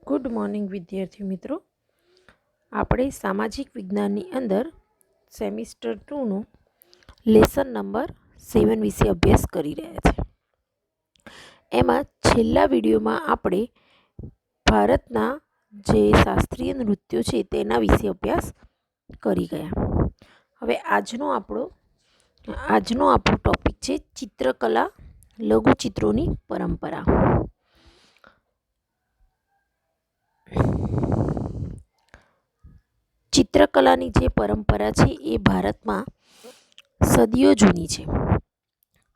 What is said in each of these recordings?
Good morning વિદ્યાર્થી મિત્રો. આપણે સામાજિક વિજ્ઞાનની અંદર સેમિસ્ટર 2નું લેસન નંબર 7 વિશે અભ્યાસ કરી રહ્યા છે. એમાં છેલ્લા વિડીયોમાં આપણે ભારતના જે શાસ્ત્રીય નૃત્યો છે તેના વિશે અભ્યાસ કરી ગયા. હવે આજનો આપણો ટોપિક છે ચિત્રકલા લઘુચિત્રોની પરંપરા. ચિત્રકલાની જે પરંપરા છે એ ભારતમાં સદીઓ જૂની છે.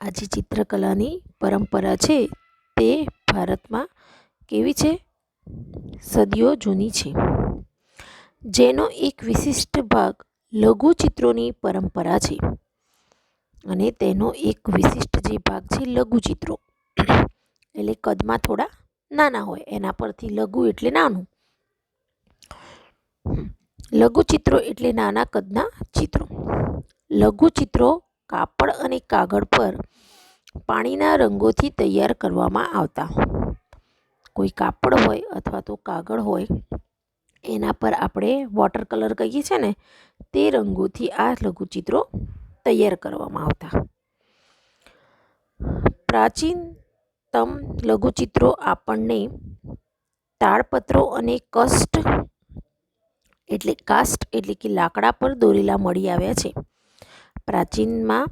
આ જે ચિત્રકલાની પરંપરા છે તે ભારતમાં કેવી છે? સદીઓ જૂની છે. જેનો એક વિશિષ્ટ ભાગ લઘુચિત્રોની પરંપરા છે. અને તેનો એક વિશિષ્ટ જે ભાગ છે લઘુચિત્રો, એટલે કદમાં થોડા નાના હોય, એના પરથી લઘુ એટલે નાનું. લઘુચિત્રો એટલે નાના કદના ચિત્રો. લઘુચિત્રો કાપડ અને કાગળ પર પાણીના રંગોથી તૈયાર કરવામાં આવતા. કોઈ કાપડ હોય અથવા તો કાગળ હોય, એના પર આપણે વોટર કલર કહીએ છીએ ને, તે રંગોથી આ લઘુચિત્રો તૈયાર કરવામાં આવતા. પ્રાચીનતમ લઘુચિત્રો આપણને તાડપત્રો અને કાસ્ટ એટલે કે લાકડા પર દોરેલા મળી આવ્યા છે. પ્રાચીનમાં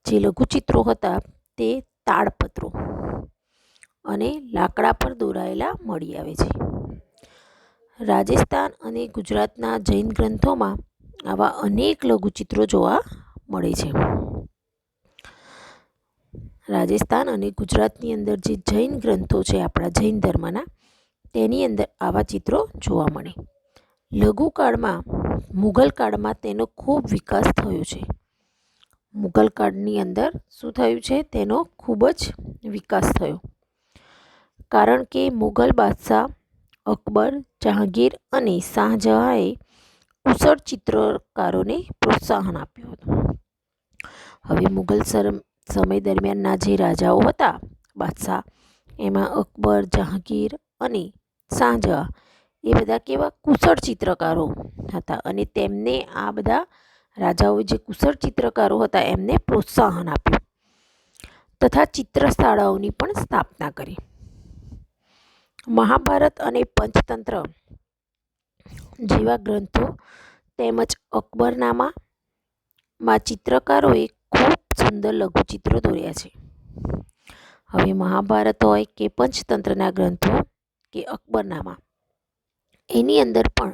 જે લઘુચિત્રો હતા તે તાડપત્રો અને લાકડા પર દોરાયેલા મળી આવે છે. રાજસ્થાન અને ગુજરાતના જૈન ગ્રંથોમાં આવા અનેક લઘુચિત્રો જોવા મળે છે. રાજસ્થાન અને ગુજરાતની અંદર જે જૈન ગ્રંથો છે આપણા જૈન ધર્મના, તેની અંદર આવા ચિત્રો જોવા મળે. લઘુકાળમાં મુઘલ કાળમાં તેનો ખૂબ વિકાસ થયો છે. મુઘલ કાળની અંદર શું થયું છે? તેનો ખૂબ જ વિકાસ થયો. કારણ કે મુઘલ બાદશાહ અકબર, જહાંગીર અને શાહજહાંએ કુશળ ચિત્રકારોને પ્રોત્સાહન આપ્યું હતું. હવે મુઘલ સમય દરમિયાનના જે રાજાઓ હતા, બાદશાહ, એમાં અકબર, જહાંગીર અને શાહજહાં એ બધા કેવા કુશળ ચિત્રકારો હતા. અને તેમને આ બધા રાજાઓ જે કુશળ ચિત્રકારો હતા એમને પ્રોત્સાહન આપ્યું તથા ચિત્રશાળાઓની પણ સ્થાપના કરી. મહાભારત અને પંચતંત્ર જેવા ગ્રંથો તેમજ અકબરનામામાં ચિત્રકારોએ ખૂબ સુંદર લઘુચિત્રો દોર્યા છે. હવે મહાભારત હોય કે પંચતંત્રના ગ્રંથો કે અકબરનામા, એની અંદર પણ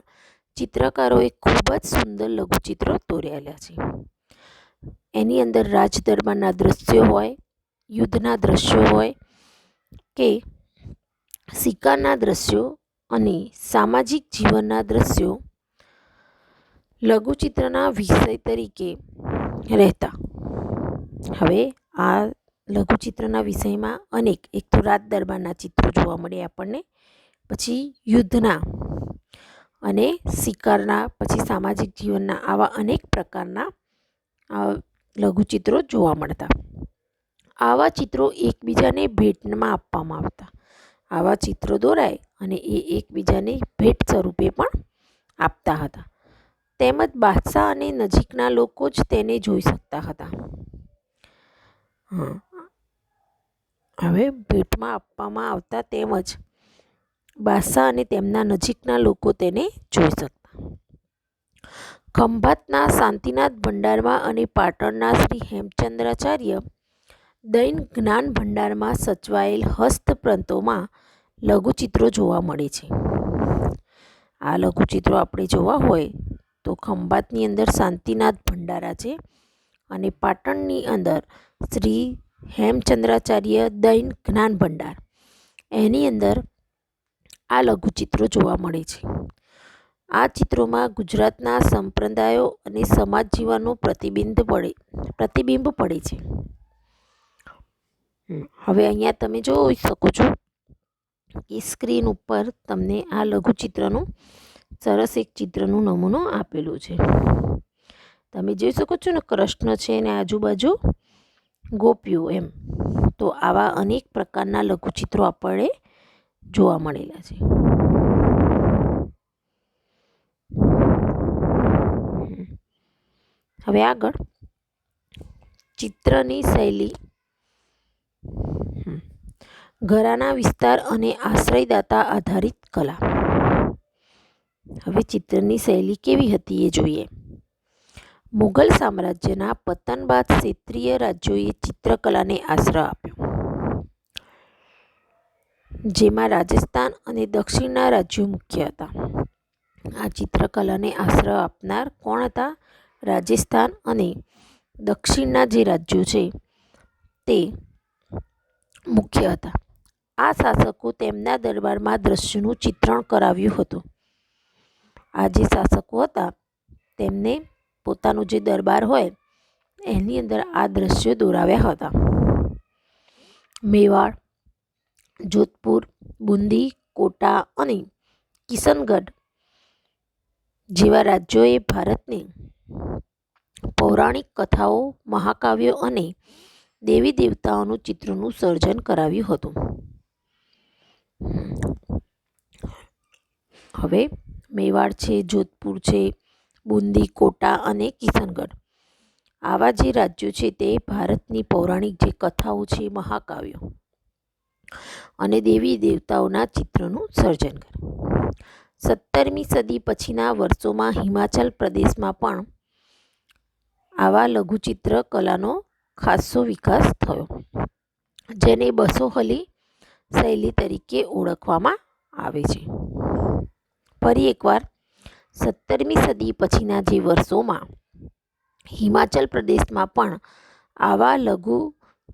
ચિત્રકારોએ ખૂબ જ સુંદર લઘુચિત્રો દોરેલા છે. એની અંદર રાજદરબારના દ્રશ્યો હોય, યુદ્ધના દ્રશ્યો હોય કે શિકારના દ્રશ્યો અને સામાજિક જીવનના દ્રશ્યો લઘુચિત્રના વિષય તરીકે રહેતા. હવે આ લઘુચિત્રના વિષયમાં એક તો રાજદરબારના ચિત્રો જોવા મળે આપણને, પછી યુદ્ધના અને શિકારના, પછી સામાજિક જીવનના, આવા અનેક પ્રકારના લઘુચિત્રો જોવા મળતા. આવા ચિત્રો એકબીજાને ભેટમાં આપવામાં આવતા. આવા ચિત્રો દોરાય અને એ એકબીજાને ભેટ સ્વરૂપે પણ આપતા હતા. તેમજ બાદશાહ અને નજીકના લોકો જ તેને જોઈ શકતા હતા. હવે ભેટમાં આપવામાં આવતા, તેમજ બાદશાહ અને તેમના નજીકના લોકો તેને જોઈ શકતા. ખંભાતના શાંતિનાથ ભંડારમાં અને પાટણના શ્રી હેમચંદ્રાચાર્ય દૈન જ્ઞાન ભંડારમાં સચવાયેલ હસ્તપ્રતોમાં લઘુચિત્રો જોવા મળે છે. આ લઘુચિત્રો આપણે જોવા હોય તો ખંભાતની અંદર શાંતિનાથ ભંડારા છે અને પાટણની અંદર શ્રી હેમચંદ્રાચાર્ય દૈન જ્ઞાન ભંડાર, એની અંદર આ લઘુચિત્રો જોવા મળે છે. આ ચિત્રોમાં ગુજરાતના સંપ્રદાયો અને સમાજ જીવનનું પ્રતિબિંબ પડે છે. હવે અહીંયા તમે જોઈ શકો છો કે સ્ક્રીન ઉપર તમને આ લઘુચિત્રનું સરસ એક ચિત્રનું નમૂનો આપેલો છે. તમે જોઈ શકો છો ને, કૃષ્ણ છે ને આજુબાજુ ગોપીઓ, એમ. તો આવા અનેક પ્રકારના લઘુચિત્રો આપણે જોવા મળેલા છે. હવે આગળ ચિત્રની શૈલી, ઘરાના વિસ્તાર અને આશ્રયદાતા આધારિત કલા. હવે ચિત્રની શૈલી કેવી હતી એ જોઈએ. મુઘલ સામ્રાજ્યના પતન બાદ ક્ષેત્રીય રાજ્યોએ ચિત્રકલાને આશ્રય આપ્યો, જેમાં રાજસ્થાન અને દક્ષિણના રાજ્યો મુખ્ય હતા. આ ચિત્રકલાને આશ્રય આપનાર કોણ હતા? રાજસ્થાન અને દક્ષિણના જે રાજ્યો છે તે મુખ્ય હતા. આ શાસકો તેમના દરબારમાં દ્રશ્યનું ચિત્રણ કરાવ્યું હતું. આ જે શાસકો હતા તેમને પોતાનો જે દરબાર હોય એની અંદર આ દ્રશ્યો દોરાવ્યા હતા. મેવાડ, જોધપુર, બુંદી, કોટા અને કિશનગઢ જેવા રાજ્યોએ ભારતને પૌરાણિક કથાઓ, મહાકાવ્યો અને દેવી દેવતાઓનું ચિત્રનું સર્જન કરાવ્યું હતું. હવે મેવાડ છે, જોધપુર છે, બુંદી, કોટા અને કિશનગઢ આવા જે રાજ્યો છે તે ભારતની પૌરાણિક જે કથાઓ છે, મહાકાવ્યો અને દેવી દેવતાઓના ચિત્રનું સર્જન કર્યું. 17મી સદી પછીના વર્ષોમાં હિમાચલ પ્રદેશમાં પણ આવા લઘુચિત્ર કલાનો ખાસો વિકાસ થયો, જેને બસોહલી શૈલી તરીકે ઓળખવામાં આવે છે. ફરી એકવાર 17મી સદી પછીના જે વર્ષોમાં હિમાચલ પ્રદેશમાં પણ આવા લઘુ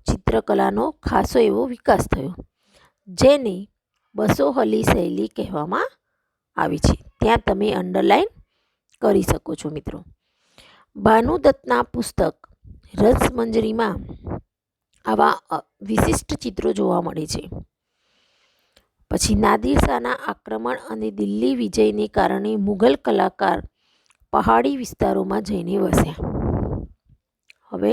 ચિત્રકલાનો ખાસો એવો વિકાસ થયો, જેને બસોહલી શૈલી કહેવામાં આવી છે. ત્યાં તમે અંડરલાઈન કરી શકો છો મિત્રો. ભાનુદત્તના પુસ્તક રસમંજરીમાં આવા વિશિષ્ટ ચિત્રો જોવા મળે છે. પછી નાદિર શાહના આક્રમણ અને દિલ્હી વિજયને કારણે મુઘલ કલાકાર પહાડી વિસ્તારોમાં જઈને વસ્યા. હવે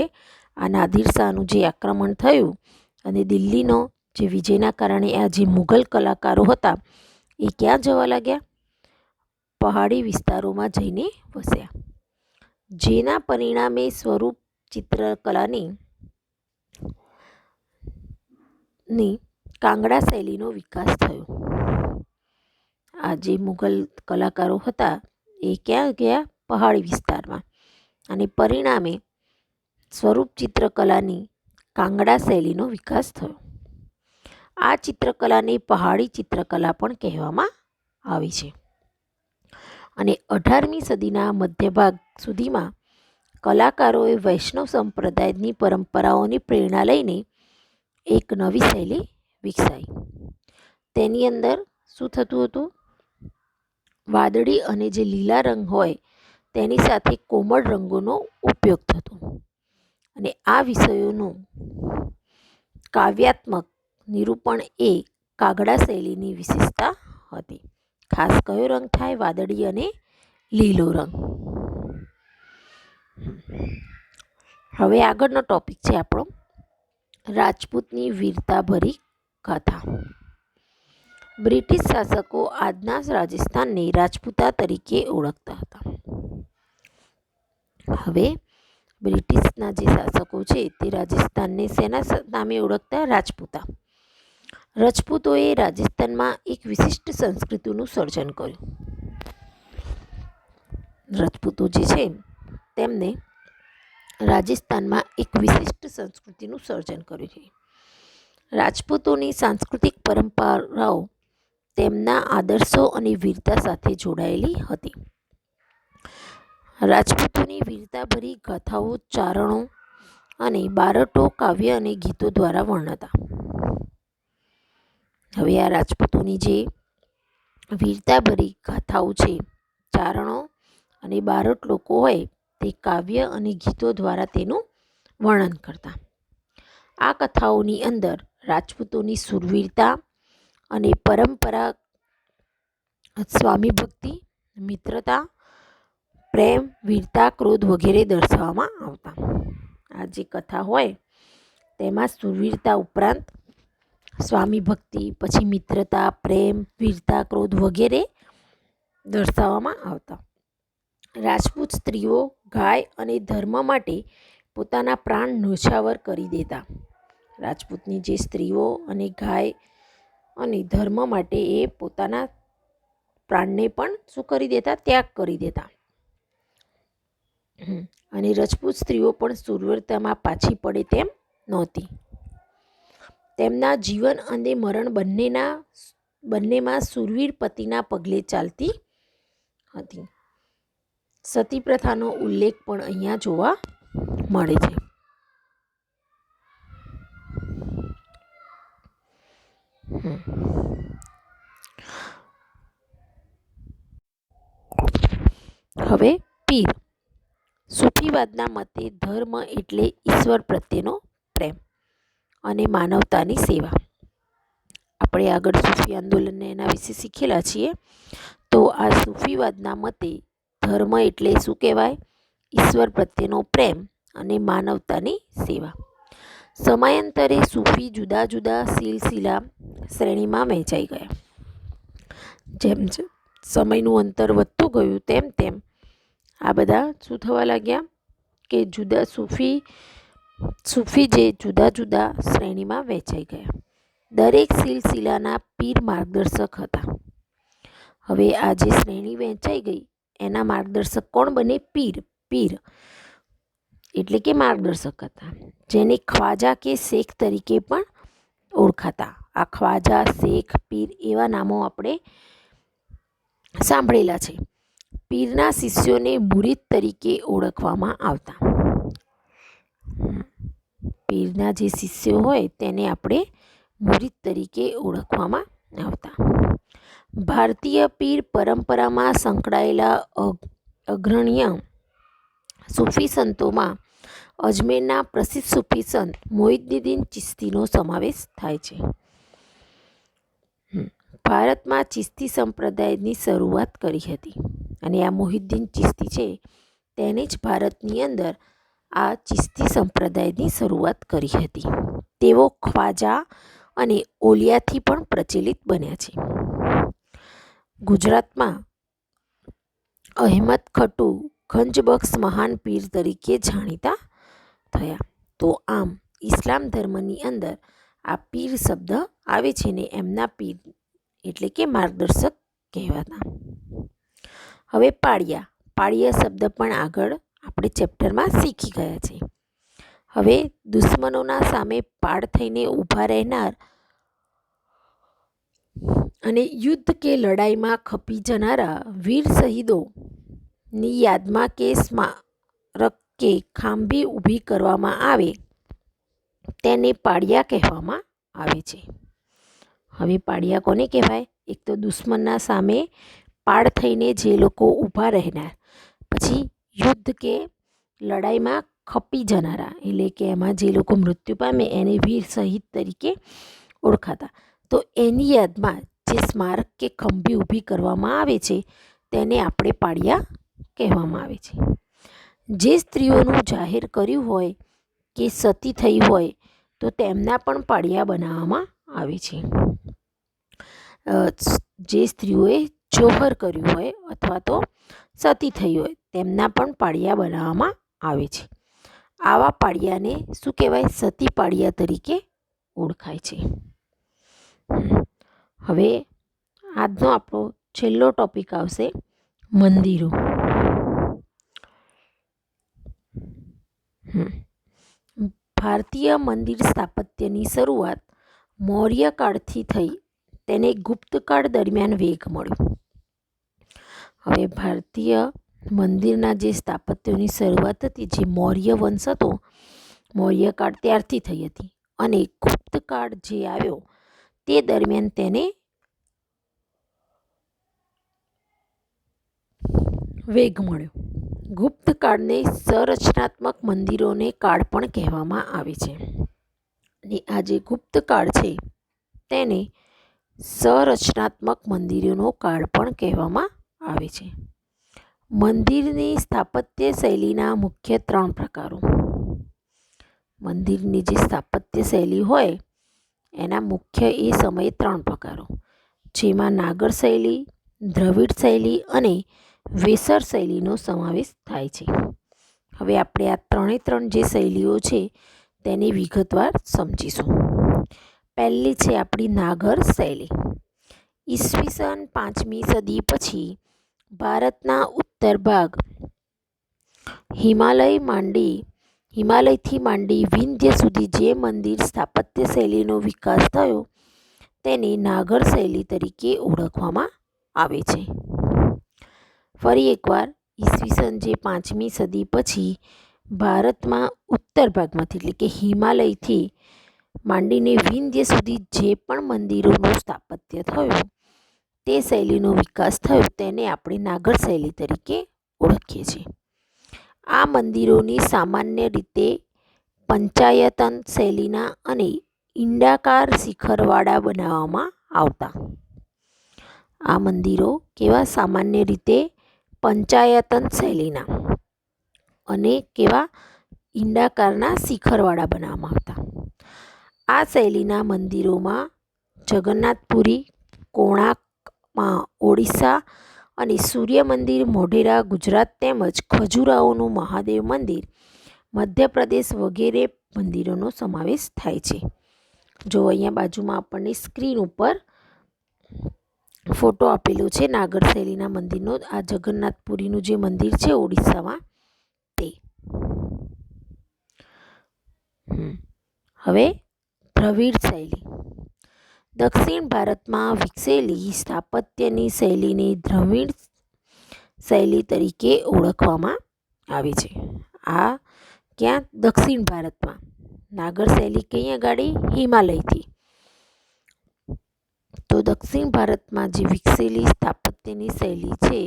આ નાદિર શાહનું જે આક્રમણ થયું અને દિલ્હીનો જે વિજયના કારણે આ જે મુઘલ કલાકારો હતા એ ક્યાં જવા લાગ્યા? પહાડી વિસ્તારોમાં જઈને વસ્યા, જેના પરિણામે સ્વરૂપ ચિત્રકલાની કાંગડા શૈલીનો વિકાસ થયો. આ જે મુઘલ કલાકારો હતા એ ક્યાં ગયા? પહાડી વિસ્તારમાં, અને પરિણામે સ્વરૂપ ચિત્રકલાની કાંગડા શૈલીનો વિકાસ થયો. આ ચિત્રકલાને પહાડી ચિત્રકલા પણ કહેવામાં આવી છે. અને 18મી સદીના મધ્યભાગ સુધીમાં કલાકારોએ વૈષ્ણવ સંપ્રદાયની પરંપરાઓની પ્રેરણા લઈને એક નવી શૈલી વિકસાવી. તેની અંદર શું થતું હતું? વાદળી અને જે લીલા રંગ હોય તેની સાથે કોમળ રંગોનો ઉપયોગ થતો, અને આ વિષયોનું કાવ્યાત્મક નિરૂપણ એ કાગડા શૈલીની વિશેષતા હતી. ખાસ કયો રંગ થાય? વાદળી અને લીલો રંગ. હવે આગળનો ટોપિક છે આપણો રાજપૂતની વીરતાભરી ગાથા. બ્રિટિશ શાસકો આજના રાજસ્થાનને રાજપૂતા તરીકે ઓળખતા હતા. હવે બ્રિટિશના જે શાસકો છે તે રાજસ્થાનને શેના નામે ઓળખતા? રાજપૂતા. રજપૂતોએ રાજસ્થાનમાં એક વિશિષ્ટ સંસ્કૃતિનું સર્જન કર્યું. રજપૂતો જે છે તેમને રાજસ્થાનમાં એક વિશિષ્ટ સંસ્કૃતિનું સર્જન કર્યું છે. રાજપૂતોની સાંસ્કૃતિક પરંપરાઓ તેમના આદર્શો અને વીરતા સાથે જોડાયેલી હતી. રાજપૂતોની વીરતાભરી ગાથાઓ ચારણો અને બારટો કાવ્ય અને ગીતો દ્વારા વર્ણતા. હવે આ રાજપૂતોની જે વીરતાભરી ગાથાઓ છે, ચારણો અને બારટ લોકો હોય તે કાવ્ય અને ગીતો દ્વારા તેનું વર્ણન કરતા. આ કથાઓની અંદર રાજપૂતોની શૂરવીરતા અને પરંપરા, સ્વામી ભક્તિ, મિત્રતા, પ્રેમ, વીરતા, ક્રોધ વગેરે દર્શાવવામાં આવતા. આ જે કથા હોય તેમાં શૂરવીરતા ઉપરાંત સ્વામી ભક્તિ, પછી મિત્રતા, પ્રેમ, વીરતા, ક્રોધ વગેરે દર્શાવવામાં આવતા. રાજપૂત સ્ત્રીઓ ગાય અને ધર્મ માટે પોતાના પ્રાણ ન્યોછાવર કરી દેતા. રાજપૂતની જે સ્ત્રીઓ અને ગાય અને ધર્મ માટે એ પોતાના પ્રાણને પણ શું કરી દેતા? ત્યાગ કરી દેતા. અને રજપૂત સ્ત્રીઓ પણ શૂરવીરતામાં પાછી પડે તેમ નહોતી. તેમના જીવન અને મરણ બંનેમાં શૂરવીર પતિના પગલે ચાલતી હતી. સતી પ્રથાનો ઉલ્લેખ પણ અહીંયા જોવા મળે છે. હવે પીર. સૂફીવાદના મતે ધર્મ એટલે ઈશ્વર પ્રત્યેનો પ્રેમ અને માનવતાની સેવા. આપણે આગળ સૂફી આંદોલનને એના વિશે શીખેલા છીએ. તો આ સૂફીવાદના મતે ધર્મ એટલે શું કહેવાય? ઈશ્વર પ્રત્યેનો પ્રેમ અને માનવતાની સેવા. સમયાંતરે સૂફી જુદા જુદા સિલસિલા શ્રેણીમાં વહેંચાઈ ગયા. જેમ સમયનું અંતર વધતું ગયું તેમ તેમ આ બધા શું થવા લાગ્યા કે જુદા સૂફી જે જુદા જુદા શ્રેણીમાં વહેંચાઈ ગયા. દરેક સિલસિલાના પીર માર્ગદર્શક હતા. હવે આ જે શ્રેણી વહેંચાઈ ગઈ એના માર્ગદર્શક કોણ બને? પીર એટલે કે માર્ગદર્શક હતા, જેને ખ્વાજા કે શેખ તરીકે પણ ઓળખાતા. આ ખ્વાજા, શેખ, પીર એવા નામો આપણે સાંભળેલા છે. પીરના શિષ્યોને મુરીદ તરીકે ઓળખવામાં આવતા. પીરના જે શિષ્યો હોય તેને આપણે મુરીદ તરીકે ઓળખવામાં આવતા. ભારતીય પીર પરંપરામાં સંકળાયેલા અગ્રણ્ય સૂફી સંતોમાં અજમેરના પ્રસિદ્ધ સૂફી સંત મોહિદ્દીન ચિશ્તીનો સમાવેશ થાય છે. ભારતમાં ચિશ્તી સંપ્રદાયની શરૂઆત કરી હતી અને આ મોહિદ્દીન ચિશ્તી છે તેને જ ભારતની અંદર આ ચિશ્તી સંપ્રદાયની શરૂઆત કરી હતી. તેઓ ખ્વાજા અને ઓલિયાથી પણ પ્રચલિત બન્યા છે. ગુજરાતમાં અહેમદ ખટુ ગંજબખ્શ મહાન પીર તરીકે જાણીતા થયા. તો આમ ઇસ્લામ ધર્મની અંદર આ પીર શબ્દ આવે છે ને એમના પીર એટલે કે માર્ગદર્શક કહેવાતા. હવે પાળિયા શબ્દ પણ આગળ આપણે ચેપ્ટરમાં શીખી ગયા છે. હવે દુશ્મનોના સામે પાળ થઈને ઊભા રહેનાર અને યુદ્ધ કે લડાઈમાં ખપી જનારા વીર શહીદોની યાદમાં કે સ્મારક કે ખાંભી ઊભી કરવામાં આવે તેને પાળિયા કહેવામાં આવે છે. હવે પાળિયા કોને કહેવાય? એક તો દુશ્મનના સામે પાળ થઈને જે લોકો ઊભા રહેનાર, પછી યુદ્ધ કે લડાઈમાં ખપી જનારા એટલે કે એમાં જે લોકો મૃત્યુ પામે એને વીર શહીદ તરીકે ઓળખાતા. તો એની યાદમાં જે સ્મારક કે ખંભી ઊભી કરવામાં આવે છે તેને આપણે પાળિયા કહેવામાં આવે છે. જે સ્ત્રીઓનું જાહેર કર્યું હોય કે સતી થઈ હોય તો તેમના પણ પાળિયા બનાવવામાં આવે છે. જે સ્ત્રીઓએ જોહર કર્યું હોય અથવા તો સતી થઈ હોય તેમના પણ પાળિયા બનાવવામાં આવે છે. આવા પાળિયાને શું કહેવાય? સતી પાળિયા તરીકે ઓળખાય છે. હવે આજનો આપણો છેલ્લો ટોપિક આવશે મંદિરો. ભારતીય મંદિર સ્થાપત્યની શરૂઆત મૌર્ય કાળથી થઈ તેને ગુપ્તકાળ દરમિયાન વેગ મળ્યો. હવે ભારતીય મંદિરના જે સ્થાપત્યોની શરૂઆત હતી જે મૌર્ય વંશ હતો, મૌર્ય કાળ ત્યારથી થઈ હતી અને ગુપ્તકાળ જે આવ્યો તે દરમિયાન તેને વેગ મળ્યો. ગુપ્તકાળને સંરચનાત્મક મંદિરોને કાળ પણ કહેવામાં આવે છે. અને આ જે ગુપ્તકાળ છે તેને સંરચનાત્મક મંદિરોનો કાળ પણ કહેવામાં આવે છે. મંદિરની સ્થાપત્ય શૈલીના મુખ્ય 3 પ્રકારો. મંદિરની જે સ્થાપત્ય શૈલી હોય એના મુખ્ય એ સમયે 3 પ્રકારો, જેમાં નાગર શૈલી, દ્રવિડ શૈલી અને વેસર શૈલીનો સમાવેશ થાય છે. હવે આપણે આ ત્રણે જે શૈલીઓ છે તેની વિગતવાર સમજીશું. પહેલી છે આપણી નાગર શૈલી. ઈસવીસન 5મી સદી પછી ભારતના ઉત્તર ભાગ હિમાલયથી માંડી વિંધ્ય સુધી જે મંદિર સ્થાપત્ય શૈલીનો વિકાસ થયો તેને નાગર શૈલી તરીકે ઓળખવામાં આવે છે. ફરી એકવાર, ઈસવીસન જે 5મી સદી પછી ભારતમાં ઉત્તર ભાગમાંથી એટલે કે હિમાલયથી માંડીને વિંધ્ય સુધી જે પણ મંદિરોનું સ્થાપત્ય થયું તે શૈલીનો વિકાસ થયો તેને આપણે નાગર શૈલી તરીકે ઓળખીએ છીએ. આ મંદિરોની સામાન્ય રીતે પંચાયતન શૈલીના અને ઈંડાકાર શિખરવાળા બનાવવામાં આવતા. આ મંદિરો કેવા? સામાન્ય રીતે પંચાયતન શૈલીના અને કેવા? ઈંડાકારના શિખરવાળા બનાવવામાં આવતા. આ શૈલીના મંદિરોમાં જગન્નાથપુરી, કોણાર્કમાં ઓડિશા અને સૂર્ય મંદિર મોઢેરા ગુજરાત તેમજ ખજુરાહોનું મહાદેવ મંદિર મધ્યપ્રદેશ વગેરે મંદિરોનો સમાવેશ થાય છે. જો અહીંયા બાજુમાં આપણને સ્ક્રીન ઉપર ફોટો આપેલો છે નાગર શૈલીના મંદિરનો. આ જગન્નાથપુરીનું જે મંદિર છે ઓડિશામાં તે. હવે દ્રવિડ શૈલી. દક્ષિણ ભારતમાં વિકસેલી સ્થાપત્યની શૈલીને દ્રવિડ શૈલી તરીકે ઓળખવામાં આવે છે. આ ક્યાં? દક્ષિણ ભારતમાં. નાગર શૈલી કઈ આગળ? હિમાલયથી. તો દક્ષિણ ભારતમાં જે વિકસેલી સ્થાપત્યની શૈલી છે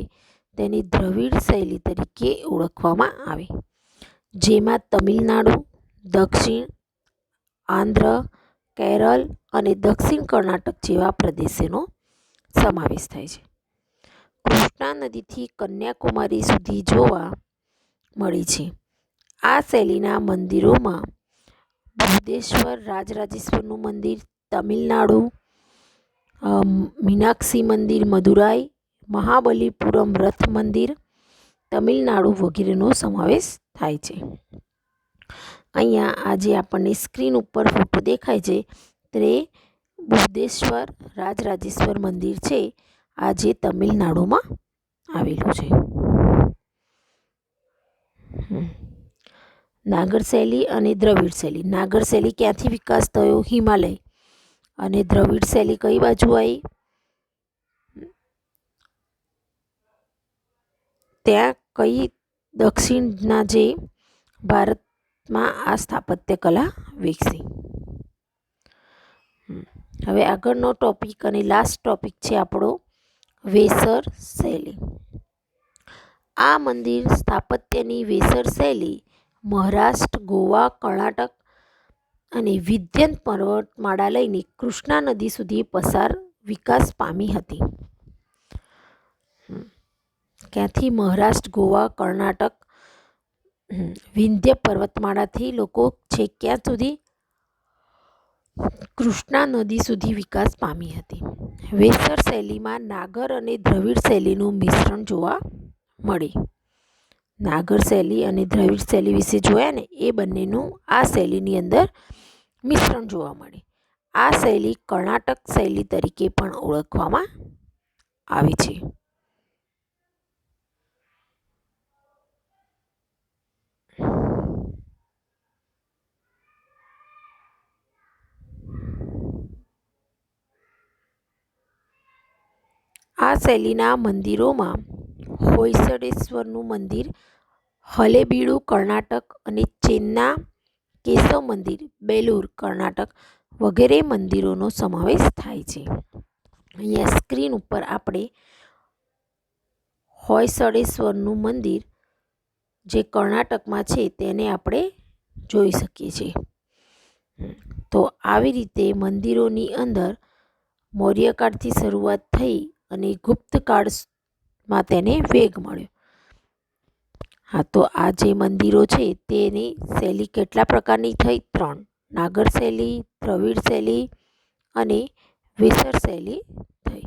તેને દ્રવિડ શૈલી તરીકે ઓળખવામાં આવે, જેમાં તમિલનાડુ, દક્ષિણ આંધ્ર, કેરળ અને દક્ષિણ કર્ણાટક જેવા પ્રદેશોનો સમાવેશ થાય છે. કૃષ્ણા નદીથી કન્યાકુમારી સુધી જોવા મળે છે. આ શૈલીના મંદિરોમાં બૃહદેશ્વર રાજરાજેશ્વરનું મંદિર તમિલનાડુ, મીનાક્ષી મંદિર મદુરાઈ, મહાબલીપુરમ રથ મંદિર તમિલનાડુ વગેરેનો સમાવેશ થાય છે. અહીંયા આજે આપણને સ્ક્રીન ઉપર ફોટો દેખાય છે તે બૃહદેશ્વર રાજરાજેશ્વર મંદિર છે, આ જે તમિલનાડુમાં આવેલું છે. નાગર શૈલી અને દ્રવિડ શૈલી. નાગર શૈલી ક્યાંથી વિકાસ થયો? હિમાલય. અને દ્રવિડ શૈલી કઈ બાજુ આવી? ત્યાં કઈ દક્ષિણના જે ભારતમાં આ સ્થાપત્ય કલા વિકસી. હવે આગળનો ટોપિક અને લાસ્ટ ટોપિક છે આપણો વેસર શૈલી. આ મંદિર સ્થાપત્યની વેસર શૈલી મહારાષ્ટ્ર, ગોવા, કર્ણાટક અને વિંધ્ય પર્વતમાળા લઈને કૃષ્ણા નદી સુધી વિકાસ પામી હતી. ક્યાંથી? મહારાષ્ટ્ર, ગોવા, કર્ણાટક, વિંધ્ય પર્વતમાળાથી લોકો છેક ક્યાં સુધી? કૃષ્ણા નદી સુધી વિકાસ પામી હતી. વેસર શૈલીમાં નાગર અને દ્રવિડ શૈલીનું મિશ્રણ જોવા મળે. નાગર શૈલી અને દ્રવિડ શૈલી વિશે જોયા ને, એ બંનેનું આ શૈલીની અંદર મિશ્રણ જોવા મળે. આ શૈલી કર્ણાટક શૈલી તરીકે પણ ઓળખવામાં આવે છે. આ શૈલીના મંદિરોમાં હોયસડેશ્વરનું મંદિર હલેબીડુ કર્ણાટક અને ચેન્ના કેશવ મંદિર બેલુર કર્ણાટક વગેરે મંદિરોનો સમાવેશ થાય છે. અહીંયા સ્ક્રીન ઉપર આપણે હોયસડેશ્વરનું મંદિર જે કર્ણાટકમાં છે તેને આપણે જોઈ શકીએ છીએ. તો આવી રીતે મંદિરોની અંદર મૌર્યકાળથી શરૂઆત થઈ અને ગુપ્તકાળમાં તેને વેગ મળ્યો. હા, તો આ જે મંદિરો છે તેની શૈલી કેટલા પ્રકારની થઈ? 3. નાગર શૈલી, દ્રવિડ શૈલી અને વેસર શૈલી થઈ.